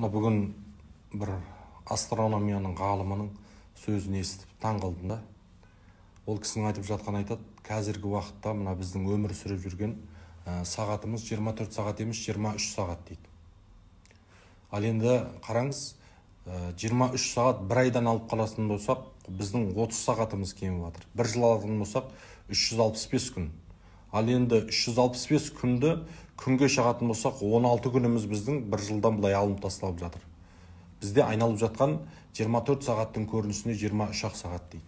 Бүгін бір астрономияның ғалымының сөзін естіп таң қалдым да. Ол кісінің айтып жатқан айтады, қазіргі уақытта мына біздің өмір сүріп жүрген сағатымыз 24 сағат емес, 23 сағат дейді. Ал енді қараңыз, 23 сағат бір айдан алып қалатын болсақ, біздің 30 сағатымыз кеміп жатыр. Бір жыл алатын болсақ, 365 күн. Ал енді 365 күнді күнге шағатын болсақ, 16 күніміз біздің бір жылдан былай алынып тасталып жатыр. Бізде айналып жатқан 24 сағаттың көрінісіне 23 сағат дейді.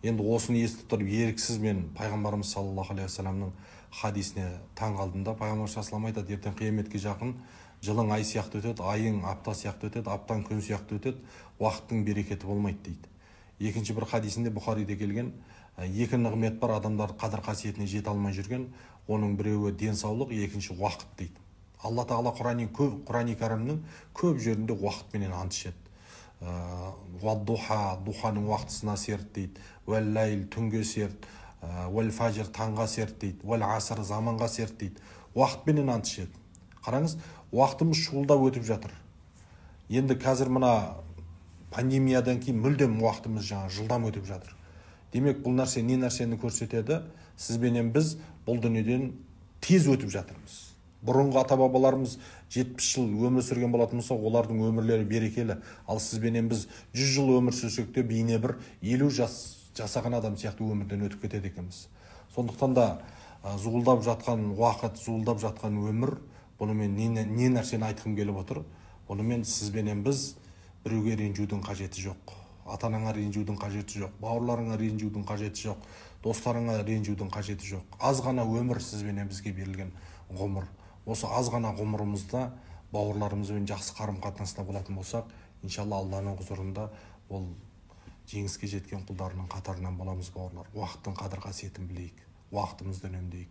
Енді осыны естіп тұрып, еріксіз мен пайғамбарымыз саллаллаху алейхи вассаламның хадисіне таң қалдым да. Пайғамбар саллаллаху алейхи вассалам айтады, ертең қияметке жақын жылың ай сияқты өтеді, айың апта сияқты өтеді, аптаң күн сияқты өтеді, уақыттың берекеті болмайды дейді. Екінші бір хадисінде Бұхариде келген, екі нығмет бар, адамдар қадір қасиетіне жете алмай жүрген, оның біреуі денсаулық, екінші уақыт дейді. Алла тағала Құрани кәрімнің көп жерінде уақытпенен ант ішеді. Духа, духаның уақытысына серт дейді, уәл-ләйл, түнге серт, уәл-фажр, таңға серт дейді, уәл-аср, заманға серт дейді. Уақытпенен ант ішеді. Қараңыз, уақытымыз шуылдап өтіп жатыр. Енді қазір мына пандемиядан кейін мүлдем уақытымыз жылдам өтіп жатыр. Демек, бұл нәрсе не нәрсені көрсетеді? Сізбенен біз бұл дүниеден тез өтіп жатырмыз. Бұрынғы ата-бабаларымыз 70 жыл өмір сүрген болатын болса, олардың өмірлері берекелі. Ал сізбенен біз 100 жыл өмір сүрсек те, бейне бір 50 жас жасаған адам сияқты өмірден өтіп кетеді екенбіз. Сондықтан да зуылдап жатқан уақыт, зуылдап жатқан өмір, бұнымен не нәрсені айтқым келіп отыр? Бұнымен сізбенен біз біреуге ренжудің қажеті жоқ. Ата-анаңа ренжудің қажеті жоқ. Бауырларыңа ренжудің қажеті жоқ. Достарыңа ренжудің қажеті жоқ. Аз ғана өмір сізбенен бізге берілген ғұмыр. Осы аз ғана ғұмырымызда бауырларымызбен жақсы қарым-қатынаста болатын болсақ, иншалла Алланың құзырында ол жеңіске жеткен құлдарының қатарынан боламыз, бауырлар. Уақыттың қадір қасиетін білейік, уақытымызды үнемдейік.